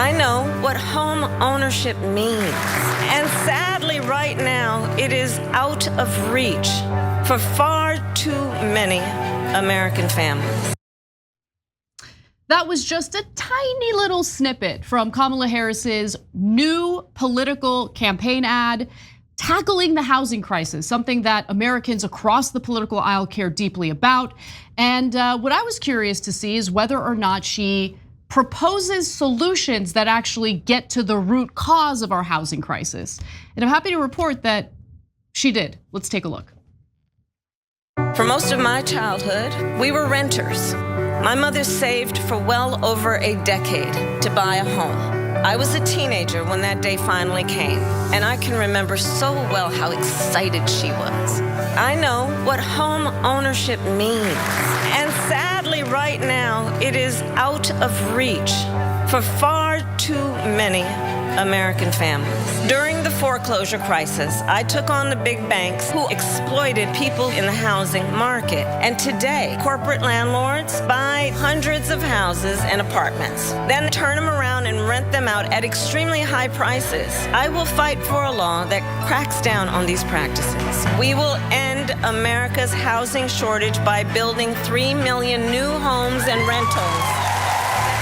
I know what home ownership means. And sadly, right now, it is out of reach for far too many American families. That was just a tiny little snippet from Kamala Harris's new political campaign ad tackling the housing crisis, something that Americans across the political aisle care deeply about. And what I was curious to see is whether or not she proposes solutions that actually get to the root cause of our housing crisis. And I'm happy to report that she did. Let's take a look. For most of my childhood, we were renters. My mother saved for well over a decade to buy a home. I was a teenager when that day finally came, and I can remember so well how excited she was. I know what home ownership means, and sadly right now it is out of reach for far too many American families. During the foreclosure crisis, I took on the big banks who exploited people in the housing market. And today, corporate landlords buy hundreds of houses and apartments, then turn them around and rent them out at extremely high prices. I will fight for a law that cracks down on these practices. We will end America's housing shortage by building 3 million new homes and rentals.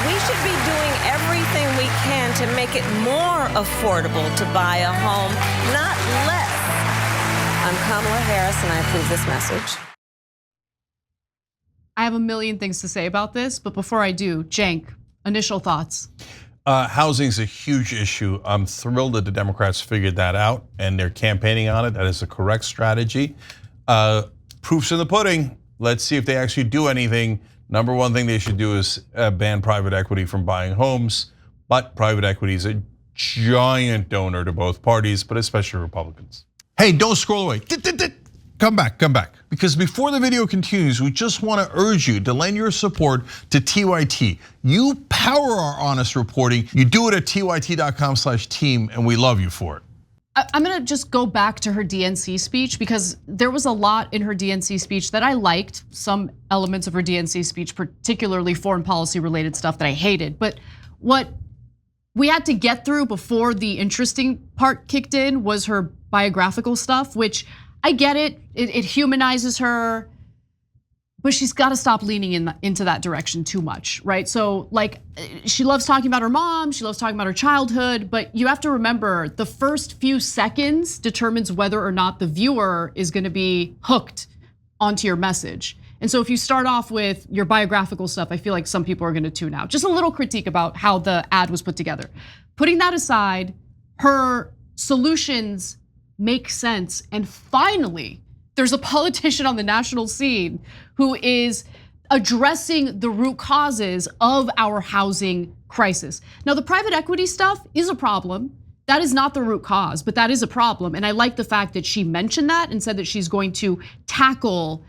We should be doing everything we can to make it more affordable to buy a home, not less. I'm Kamala Harris, and I approve this message. I have a million things to say about this, but before I do, Cenk, initial thoughts. Housing is a huge issue. I'm thrilled that the Democrats figured that out and they're campaigning on it. That is the correct strategy. Proof's in the pudding. Let's see if they actually do anything. Number one thing they should do is ban private equity from buying homes, but private equity is a giant donor to both parties, but especially Republicans. Hey, don't scroll away. Come back. Because before the video continues, we just want to urge you to lend your support to TYT. You power our honest reporting. You do it at tyt.com/team, and we love you for it. I'm gonna just go back to her DNC speech because there was a lot in her DNC speech that I liked. Some elements of her DNC speech, particularly foreign policy related stuff that I hated. But what we had to get through before the interesting part kicked in was her biographical stuff, which I get it, it humanizes her, but she's gotta stop leaning into that direction too much, right? So like, she loves talking about her mom, she loves talking about her childhood, but you have to remember the first few seconds determines whether or not the viewer is gonna be hooked onto your message. And so if you start off with your biographical stuff, I feel like some people are gonna tune out. Just a little critique about how the ad was put together. Putting that aside, her solutions make sense, and finally, there's a politician on the national scene who is addressing the root causes of our housing crisis. Now, the private equity stuff is a problem. That is not the root cause, but that is a problem. And I like the fact that she mentioned that and said that she's going to tackle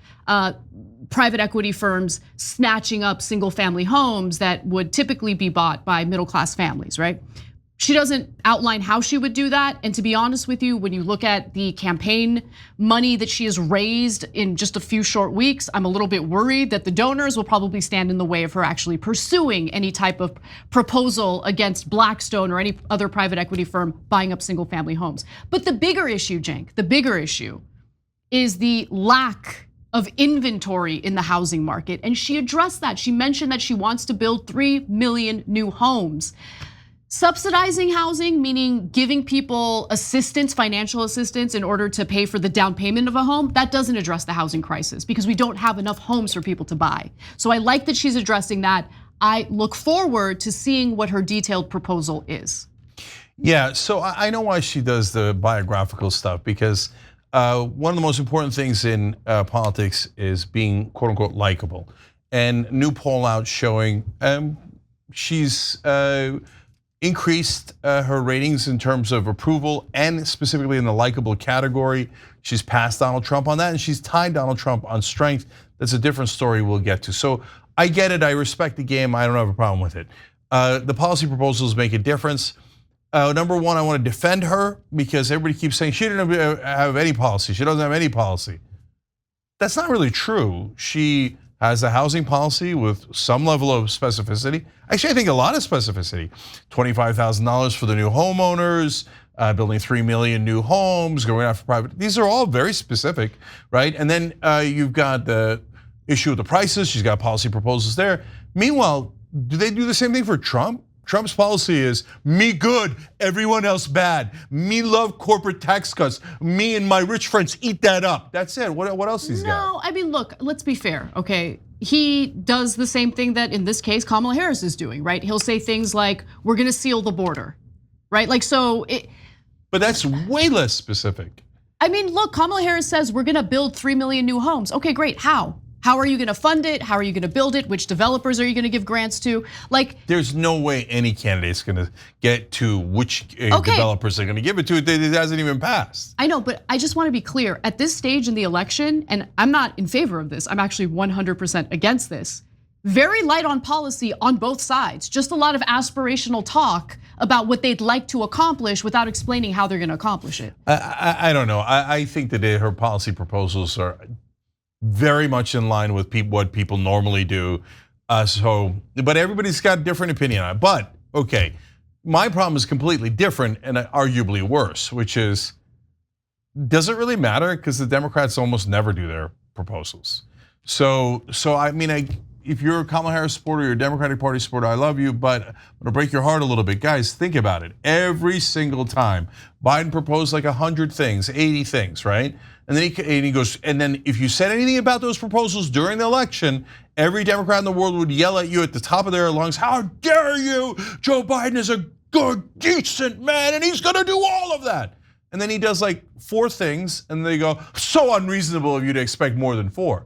private equity firms snatching up single family homes that would typically be bought by middle class families, right? She doesn't outline how she would do that. And to be honest with you, when you look at the campaign money that she has raised in just a few short weeks, I'm a little bit worried that the donors will probably stand in the way of her actually pursuing any type of proposal against Blackstone or any other private equity firm buying up single family homes. But the bigger issue, Cenk, the bigger issue is the lack of inventory in the housing market. And she addressed that. She mentioned that she wants to build 3 million new homes. Subsidizing housing, meaning giving people assistance, financial assistance in order to pay for the down payment of a home, that doesn't address the housing crisis because we don't have enough homes for people to buy. So I like that she's addressing that. I look forward to seeing what her detailed proposal is. Yeah, so I know why she does the biographical stuff because one of the most important things in politics is being quote unquote likable. And new poll out showing she's increased her ratings in terms of approval and specifically in the likable category. She's passed Donald Trump on that and she's tied Donald Trump on strength. That's a different story we'll get to. So I get it, I respect the game, I don't have a problem with it. The policy proposals make a difference. Number one, I want to defend her because everybody keeps saying she didn't have any policy, she doesn't have any policy. That's not really true. She has a housing policy with some level of specificity. Actually, I think a lot of specificity. $25,000 for the new homeowners, building 3 million new homes, going after private. These are all very specific, right? And then you've got the issue of the prices. She's got policy proposals there. Meanwhile, do they do the same thing for Trump? Trump's policy is me good, everyone else bad. Me love corporate tax cuts. Me and my rich friends eat that up. That's it. What else he's got? No, I mean, look, let's be fair, okay? He does the same thing that in this case Kamala Harris is doing, right? He'll say things like, we're gonna seal the border, right? Like, so it. But that's way less specific. I mean, look, Kamala Harris says we're gonna build 3 million new homes. Okay, great, how? How are you gonna fund it? How are you gonna build it? Which developers are you gonna give grants to? Like, there's no way any candidate's gonna get to which developers they're gonna give it to. It hasn't even passed. I know, but I just wanna be clear. At this stage in the election, and I'm not in favor of this, I'm actually 100% against this. Very light on policy on both sides. Just a lot of aspirational talk about what they'd like to accomplish without explaining how they're gonna accomplish it. I don't know. I think that her policy proposals are very much in line with what people normally do. But everybody's got a different opinion on it. But okay, my problem is completely different and arguably worse, which is, does it really matter? Because the Democrats almost never do their proposals. So I mean, if you're a Kamala Harris supporter, you're a Democratic Party supporter, I love you, but I'm gonna break your heart a little bit. Guys, think about it. Every single time, Biden proposed like 100 things, 80 things, right? And then he goes, and then if you said anything about those proposals during the election, every Democrat in the world would yell at you at the top of their lungs, how dare you? Joe Biden is a good, decent man, and he's gonna do all of that. And then he does like 4 things, and they go, so unreasonable of you to expect more than 4.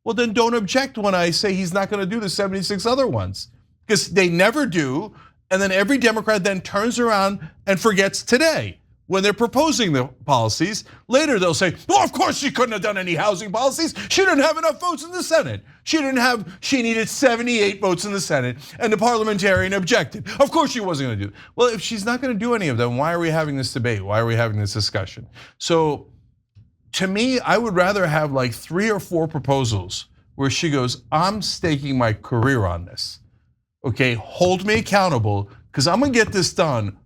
Well, then don't object when I say he's not gonna do the 76 other ones, because they never do. And then every Democrat then turns around and forgets today. When they're proposing the policies, later they'll say, well, of course she couldn't have done any housing policies. She didn't have enough votes in the Senate. She needed 78 votes in the Senate, and the parliamentarian objected. Of course she wasn't gonna do it. Well, if she's not gonna do any of them, why are we having this debate? Why are we having this discussion? So to me, I would rather have like 3 or 4 proposals where she goes, I'm staking my career on this. Okay, hold me accountable, because I'm gonna get this done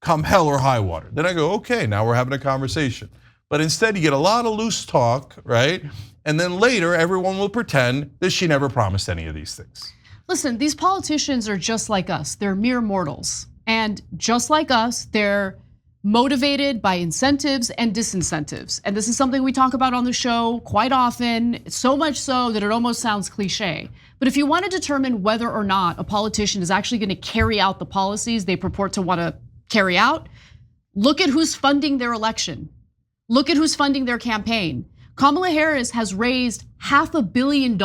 come hell or high water. Then I go, okay, now we're having a conversation. But instead you get a lot of loose talk, right? And then later everyone will pretend that she never promised any of these things. Listen, these politicians are just like us. They're mere mortals. And just like us, they're motivated by incentives and disincentives. And this is something we talk about on the show quite often, so much so that it almost sounds cliche. But if you want to determine whether or not a politician is actually going to carry out the policies they purport to want to carry out, look at who's funding their election. Look at who's funding their campaign. Kamala Harris has raised $500 million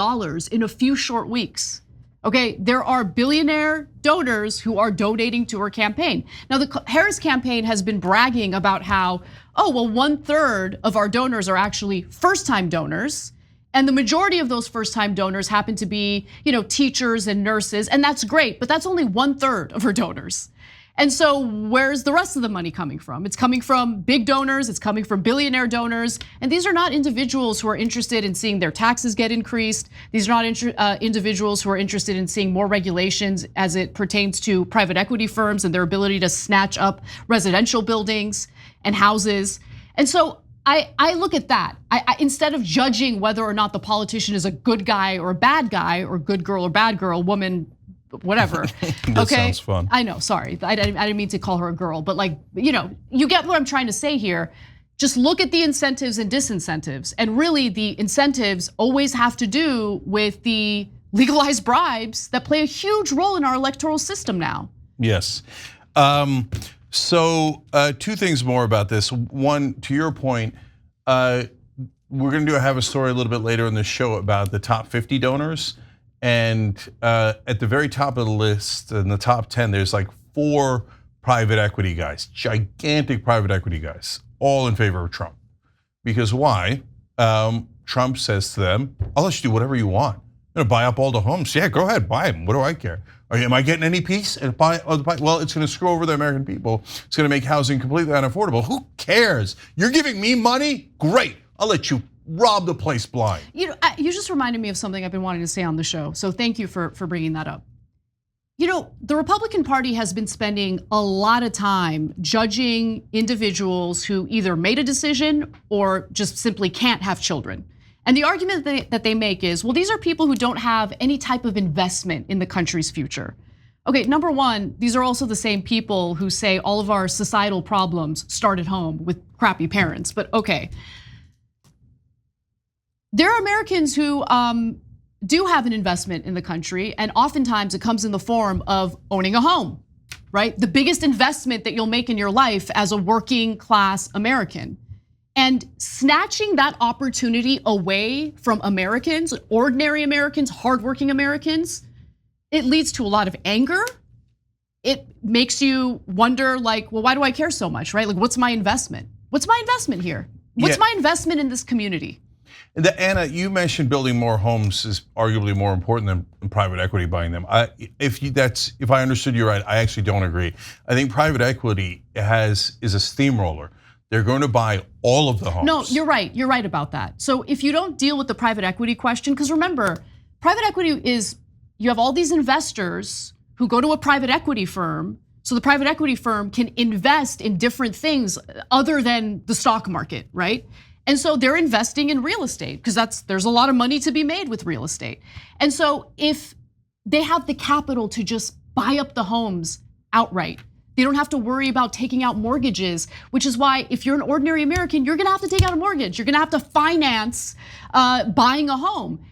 in a few short weeks. Okay, there are billionaire donors who are donating to her campaign. Now, the Harris campaign has been bragging about how, oh, well, 1/3 of our donors are actually first-time donors. And the majority of those first-time donors happen to be, teachers and nurses, and that's great, but that's only 1/3 of her donors. And so where's the rest of the money coming from? It's coming from big donors, it's coming from billionaire donors, and these are not individuals who are interested in seeing their taxes get increased. These are not individuals who are interested in seeing more regulations as it pertains to private equity firms and their ability to snatch up residential buildings and houses. And so I look at that. Instead of judging whether or not the politician is a good guy or a bad guy, or good girl or bad girl, woman, whatever. That sounds fun. I know, sorry. I didn't mean to call her a girl, but you get what I'm trying to say here. Just look at the incentives and disincentives. And really the incentives always have to do with the legalized bribes that play a huge role in our electoral system now. Yes. So 2 things more about this. One, to your point, we're gonna have a story a little bit later in the show about the top 50 donors. And at the very top of the list, in the top 10, there's like 4 private equity guys, gigantic private equity guys, all in favor of Trump. Because why? Trump says to them, I'll let you do whatever you want. I'm gonna buy up all the homes. Yeah, go ahead, buy them. What do I care? Am I getting any piece? Well, it's gonna screw over the American people. It's gonna make housing completely unaffordable. Who cares? You're giving me money? Great, I'll let you rob the place blind. You just reminded me of something I've been wanting to say on the show. So thank you for bringing that up. The Republican Party has been spending a lot of time judging individuals who either made a decision or just simply can't have children. And the argument that they make is, well, these are people who don't have any type of investment in the country's future. Okay, number one, these are also the same people who say all of our societal problems start at home with crappy parents, but okay. There are Americans who do have an investment in the country, and oftentimes it comes in the form of owning a home, right? The biggest investment that you'll make in your life as a working class American. And snatching that opportunity away from Americans, ordinary Americans, hardworking Americans, it leads to a lot of anger. It makes you wonder, like, well, why do I care so much, right? Like, what's my investment? What's my investment here? What's my investment in this community? Anna, you mentioned building more homes is arguably more important than private equity buying them. If I understood you right, I actually don't agree. I think private equity is a steamroller. They're going to buy all of the homes. No, you're right. You're right about that. So if you don't deal with the private equity question, because remember, private equity is, you have all these investors who go to a private equity firm. So the private equity firm can invest in different things other than the stock market, right? And so they're investing in real estate because there's a lot of money to be made with real estate. And so if they have the capital to just buy up the homes outright, they don't have to worry about taking out mortgages, which is why if you're an ordinary American, you're gonna have to take out a mortgage. You're gonna have to finance buying a home.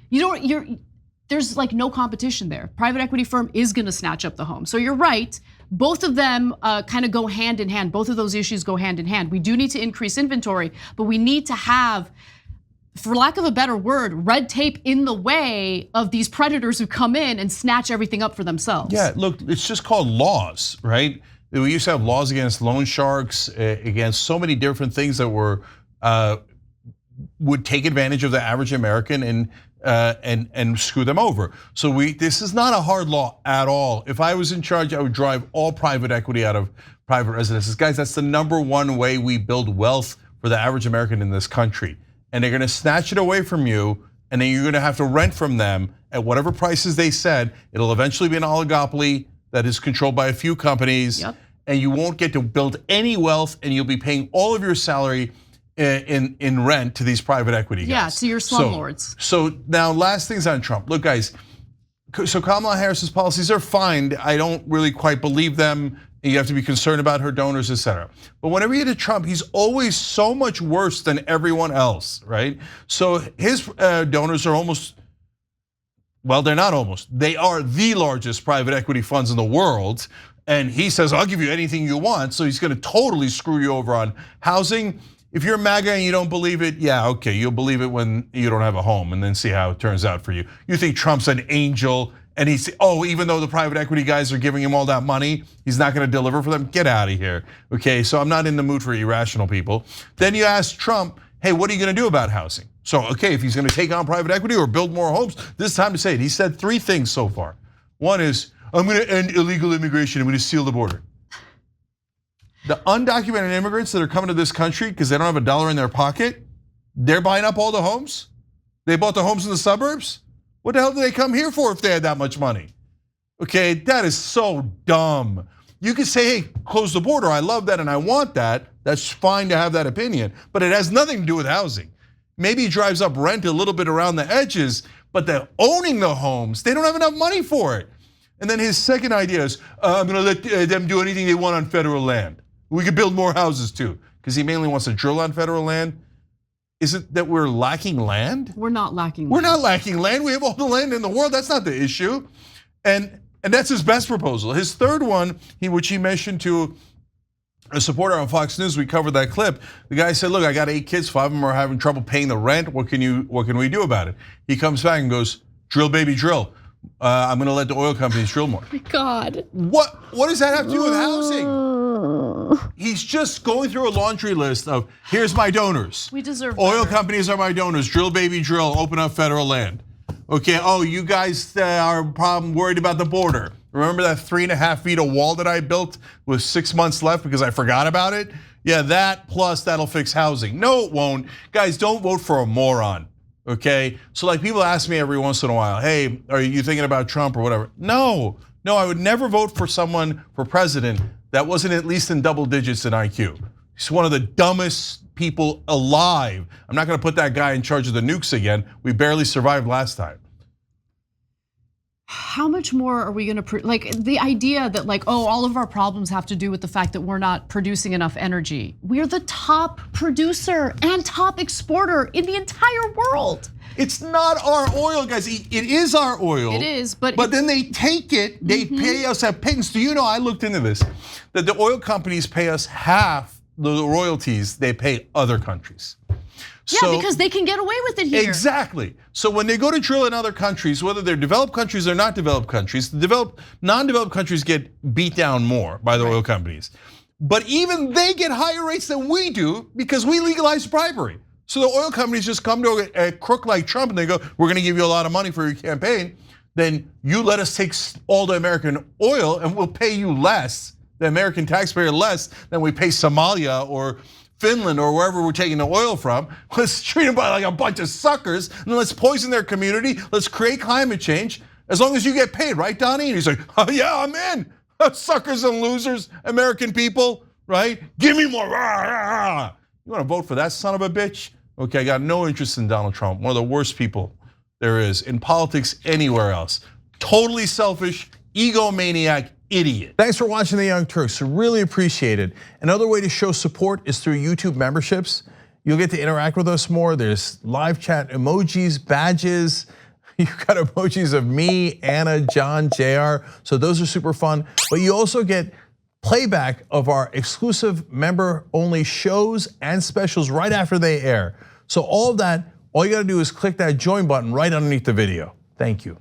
There's like no competition there. Private equity firm is gonna snatch up the home. So you're right. Both of them kind of go hand in hand. Both of those issues go hand in hand. We do need to increase inventory, but we need to have, for lack of a better word, red tape in the way of these predators who come in and snatch everything up for themselves. Yeah, look, it's just called laws, right? We used to have laws against loan sharks, against so many different things that would take advantage of the average American and screw them over. So this is not a hard law at all. If I was in charge, I would drive all private equity out of private residences. Guys, that's the #1 way we build wealth for the average American in this country. And they're gonna snatch it away from you, and then you're gonna have to rent from them at whatever prices they said. It'll eventually be an oligopoly that is controlled by a few companies. Yep. And you won't get to build any wealth, and you'll be paying all of your salary in rent to these private equity guys. Yeah, to your slumlords. So now, last things on Trump. Look, guys, so Kamala Harris's policies are fine. I don't really quite believe them. You have to be concerned about her donors, etc. But whenever you get to Trump, he's always so much worse than everyone else, right? So his donors are almost, well, they're not almost. They are the largest private equity funds in the world. And he says, I'll give you anything you want. So he's gonna totally screw you over on housing. If you're MAGA and you don't believe it, yeah, okay, you'll believe it when you don't have a home and then see how it turns out for you. You think Trump's an angel and even though the private equity guys are giving him all that money, he's not gonna deliver for them? Get out of here, okay? So I'm not in the mood for irrational people. Then you ask Trump, hey, what are you gonna do about housing? So, okay, if he's gonna take on private equity or build more homes, this is time to say it. He said 3 things so far. One is, I'm gonna end illegal immigration, I'm gonna seal the border. The undocumented immigrants that are coming to this country because they don't have a dollar in their pocket, they're buying up all the homes? They bought the homes in the suburbs? What the hell did they come here for if they had that much money? Okay, that is so dumb. You can say, hey, close the border, I love that and I want that. That's fine to have that opinion, but it has nothing to do with housing. Maybe it drives up rent a little bit around the edges, but they're owning the homes, they don't have enough money for it. And then his second idea is, I'm gonna let them do anything they want on federal land. We could build more houses too, because he mainly wants to drill on federal land. Is it that we're lacking land? We're not lacking land. We're not lacking land, we have all the land in the world, that's not the issue. And that's his best proposal. His third one, which he mentioned to a supporter on Fox News, we covered that clip. The guy said, look, I got 8 kids, 5 of them are having trouble paying the rent, what can we do about it? He comes back and goes, drill baby drill. I'm gonna let the oil companies drill more. Oh my God. What does that have to do with housing? He's just going through a laundry list of, here's my donors. We deserve oil better. companies are my donors, drill baby drill, open up federal land. Okay, you guys are worried about the border. Remember that 3.5 feet of wall that I built with 6 months left because I forgot about it? Yeah, that plus that'll fix housing. No, it won't. Guys, don't vote for a moron, okay? So like people ask me every once in a while, hey, are you thinking about Trump or whatever? No, I would never vote for someone for president that wasn't at least in double digits in IQ. He's one of the dumbest people alive. I'm not gonna put that guy in charge of the nukes again. We barely survived last time. How much more are we gonna, like the idea that like, oh, all of our problems have to do with the fact that we're not producing enough energy. We're the top producer and top exporter in the entire world. It's not our oil, guys. It is our oil. It is, but then they take it, they pay us a pittance. Do you know, I looked into this, that the oil companies pay us half the royalties they pay other countries. Yeah, because they can get away with it here. Exactly. So when they go to drill in other countries, whether they're developed countries or not developed countries, the non-developed countries get beat down more by the oil companies. But even they get higher rates than we do because we legalize bribery. So the oil companies just come to a crook like Trump and they go, we're gonna give you a lot of money for your campaign. Then you let us take all the American oil and we'll pay you less, the American taxpayer less than we pay Somalia or Finland or wherever we're taking the oil from. Let's treat them like a bunch of suckers and let's poison their community. Let's create climate change as long as you get paid, right, Donnie? And he's like, oh yeah, I'm in. Suckers and losers, American people, right? Give me more. You wanna vote for that son of a bitch? Okay, I got no interest in Donald Trump, one of the worst people there is in politics anywhere else. Totally selfish, egomaniac, idiot. Thanks for watching The Young Turks, really appreciate it. Another way to show support is through YouTube memberships. You'll get to interact with us more. There's live chat emojis, badges. You've got emojis of me, Anna, John, JR, so those are super fun. But you also get playback of our exclusive member-only shows and specials right after they air. So all of that, all you gotta do is click that join button right underneath the video. Thank you.